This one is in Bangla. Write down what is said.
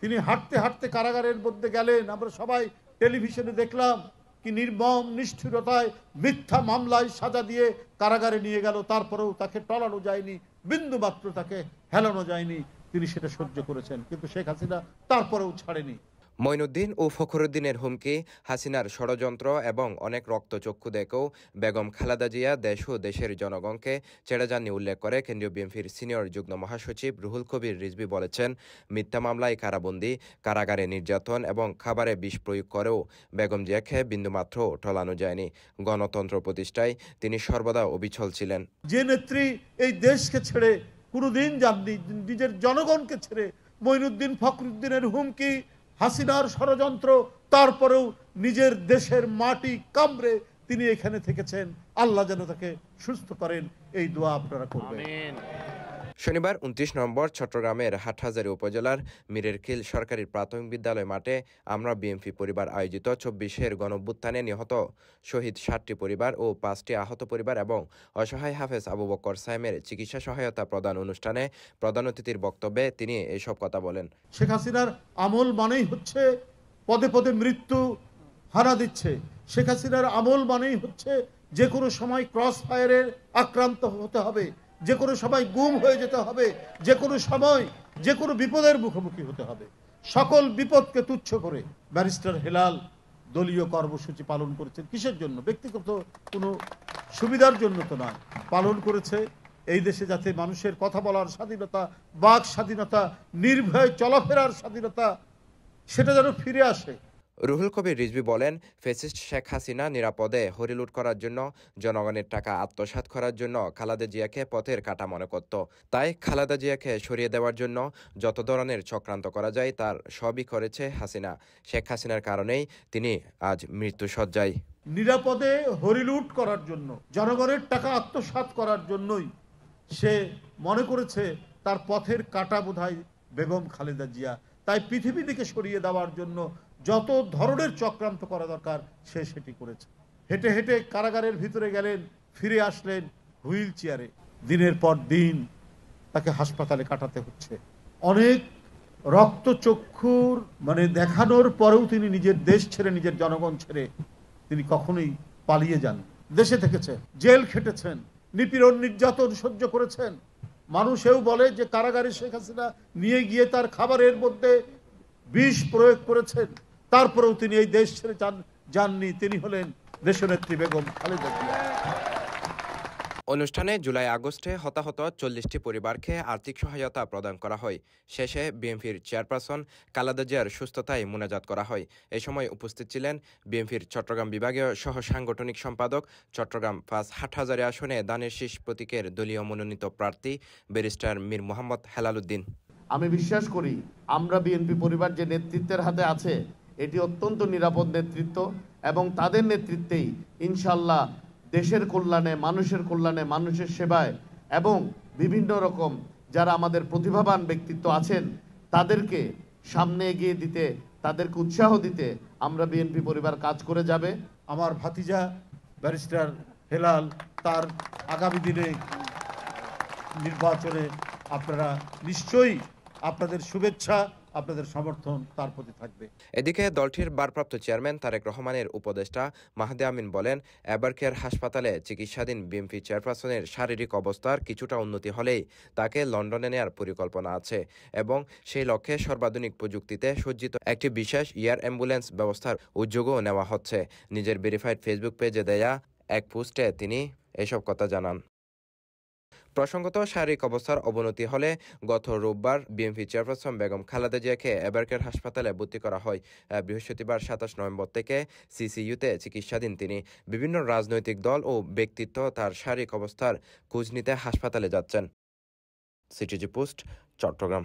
তিনি হাঁটতে হাঁটতে কারাগারের মধ্যে গেলেন, আমরা সবাই টেলিভিশনে দেখলাম কি নির্মম নিষ্ঠুরতায় মিথ্যা মামলায় সাজা দিয়ে কারাগারে নিয়ে গেল, তারপরেও তাকে টলানো যায়নি, বিন্দু মাত্র তাকে হেলানো যায়নি। তিনি সেটা সহ্য করেছেন, কিন্তু শেখ হাসিনা তারপরেও ছাড়েনি। মঈনুদ্দিন ও ফখরুদ্দিনের হুমকি, হাসিনার ষড়যন্ত্র এবং অনেক রক্তচক্ষু দেখেও বেগম খালেদা জিয়া দেশ ও দেশের জনগণকে ছেড়ে যাননি উল্লেখ করে কেন্দ্রীয় বিএনপির সিনিয়র যুগ্ম মহাসচিব রুহুল কবির রিজভী বলেছেন, মিথ্যা মামলায় কারাবন্দী, কারাগারে নির্যাতন এবং খাবারে বিষ প্রয়োগ করেও বেগম জিয়াকে বিন্দুমাত্র টলানো যায়নি। গণতন্ত্র প্রতিষ্ঠায় তিনি সর্বদা অবিচল ছিলেন। যে নেত্রী এই দেশকে ছেড়ে কোনোদিন যাননি, নিজের জনগণকে ছেড়ে, মঈনুদ্দিন ফখরুদ্দিনের হুমকি, হাসিনার ষড়যন্ত্র, তারপরেও নিজের দেশের মাটি কামড়ে তিনি এখানে থেকেছেন। আল্লাহ যেন তাকে সুস্থ করেন, এই দোয়া আপনারা করবেন। শনিবার ২৯ নভেম্বর চট্টগ্রামের হাটহাজারী উপজেলার মিরেরখিল সরকারি প্রাথমিক বিদ্যালয় মাঠে আমরা বিএনপি পরিবার আয়োজিত ২৪-এর গণঅভ্যুত্থানে নিহত শহীদ ৭টি পরিবার ও ৫টি আহত পরিবার এবং অসহায় হাফেজ আবু বকর সায়েমের চিকিৎসা সহায়তা প্রদান অনুষ্ঠানে প্রধান অতিথির বক্তব্যে তিনি এসব কথা বলেন। শেখ হাসিনার আমল মানেই হচ্ছে পদে পদে মৃত্যু হানা দিচ্ছে। শেখ হাসিনার আমল মানেই হচ্ছে যে কোনো সময় ক্রস ফায়ারের আক্রান্ত হতে হবে, যে কোনো সময় গুম হয়ে যেতে হবে, যে কোনো সময় যে কোনো বিপদের মুখোমুখি হতে হবে। সকল বিপদকে তুচ্ছ করে ব্যারিস্টার হেলাল দলীয় কর্মসূচি পালন করেছেন। কিসের জন্য? ব্যক্তিগত কোনো সুবিধার জন্য তো নয়, পালন করেছে এই দেশে যাতে মানুষের কথা বলার স্বাধীনতা, বাক স্বাধীনতা, নির্ভয় চলাফেরার স্বাধীনতা, সেটা যেন ফিরে আসে। রুহুল কবির রিজভী বলেন, ফ্যাসিস্ট শেখ হাসিনা নিরাপদে হরিলুট করার জন্য, জনগণের টাকা আত্মসাৎ করার জন্য খালেদা জিয়াকে পথের কাঁটা মনে করত। তাই খালেদা জিয়াকে সরিয়ে দেওয়ার জন্য যত ধরনের চক্রান্ত করা যায় তার সবই করেছে হাসিনা। শেখ হাসিনার কারণেই তিনি আজ মৃত্যুশয্যায়। নিরাপদে হরিলুট করার জন্য, জনগণের টাকা আত্মসাৎ করার জন্যই সে মনে করেছে তার পথের কাঁটা বোধহয় বেগম খালেদা জিয়া। তাই পৃথিবী থেকে সরিয়ে দেওয়ার জন্য যত ধরনের চক্রান্ত করা দরকার সে সেটি করেছে। হেঁটে হেঁটে কারাগারের ভিতরে গেলেন, ফিরে আসলেন হুইল চেয়ারে। দিনের পর দিন তাকে হাসপাতালে কাটাতে হচ্ছে। অনেক রক্তচক্ষুর দেখানোর পরেও তিনি নিজের দেশ ছেড়ে, নিজের জনগণ ছেড়ে তিনি কখনোই পালিয়ে যান। দেশে থেকেছেন, জেল খেটেছেন, নিপীড়ন নির্যাতন সহ্য করেছেন। মানুষেও বলে যে কারাগারে শেখ হাসিনা নিয়ে গিয়ে তার খাবারের মধ্যে বিষ প্রয়োগ করেছেন, তারপরেও তিনি এই দেশ ছেড়ে যাননি। তিনি হলেন দেশনেত্রী বেগম খালেদা জিয়া। অনুষ্ঠানে জুলাই আগস্টে হতাহত ৪০টি পরিবারকে আর্থিক সহায়তা প্রদান করা হয়। শেষে বিএনপির চেয়ারপারসন খালেদা জিয়ার সুস্থতায় মোনাজাত করা হয়। এ সময় উপস্থিত ছিলেন বিএনপির চট্টগ্রাম বিভাগীয় সহ সাংগঠনিক সম্পাদক, চট্টগ্রাম ৫ হাটহাজারী আসনে দানের শীষ প্রতীকের দলীয় মনোনীত প্রার্থী ব্যারিস্টার মীর মোহাম্মদ হেলাল উদ্দিন। আমি বিশ্বাস করি আমরা বিএনপি পরিবার যে নেতৃত্বের হাতে আছে এটি অত্যন্ত নিরাপদ নেতৃত্ব, এবং তাদের নেতৃত্বেই ইনশাল্লাহ দেশের কল্যাণে, মানুষের সেবায় এবং বিভিন্ন রকম যারা আমাদের প্রতিভাবান ব্যক্তিত্ব আছেন তাদেরকে সামনে এগিয়ে দিতে, তাদেরকে উৎসাহ দিতে আমরা বিএনপি পরিবার কাজ করে যাবে। আমার ভাতিজা ব্যারিস্টার হেলাল তার আগামী দিনে নির্বাচনে আপনারা নিশ্চয়ই, আপনাদের শুভেচ্ছা, আপনাদের সমর্থন তার প্রতি থাকবে। এদিকে দলটির ভারপ্রাপ্ত চেয়ারম্যান তারেক রহমানের উপদেষ্টা মাহদি আমিন বলেন, এবারকের হাসপাতালে চিকিৎসাধীন বিএনপি চেয়ারপারসনের শারীরিক অবস্থার কিছুটা উন্নতি হলেই তাকে লন্ডনে নেয়ার পরিকল্পনা আছে এবং সেই লক্ষ্যে সর্বাধুনিক প্রযুক্তিতে সজ্জিত একটি বিশেষ এয়ার অ্যাম্বুলেন্স ব্যবস্থার উদ্যোগও নেওয়া হচ্ছে। নিজের ভেরিফাইড ফেসবুক পেজে দেয়া এক পোস্টে তিনি এসব কথা জানান। প্রসঙ্গত, শারীরিক অবস্থার অবনতি হলে গত রোববার বিএনপি চেয়ারপারসন বেগম খালেদা জিয়াকে এবারকের হাসপাতালে ভর্তি করা হয়। বৃহস্পতিবার ২৭ নভেম্বর থেকে সিসিইউতে চিকিৎসাধীন তিনি। বিভিন্ন রাজনৈতিক দল ও ব্যক্তিত্ব তার শারীরিক অবস্থার খোঁজ নিতে হাসপাতালে যাচ্ছেন। CTG post, Chittagong.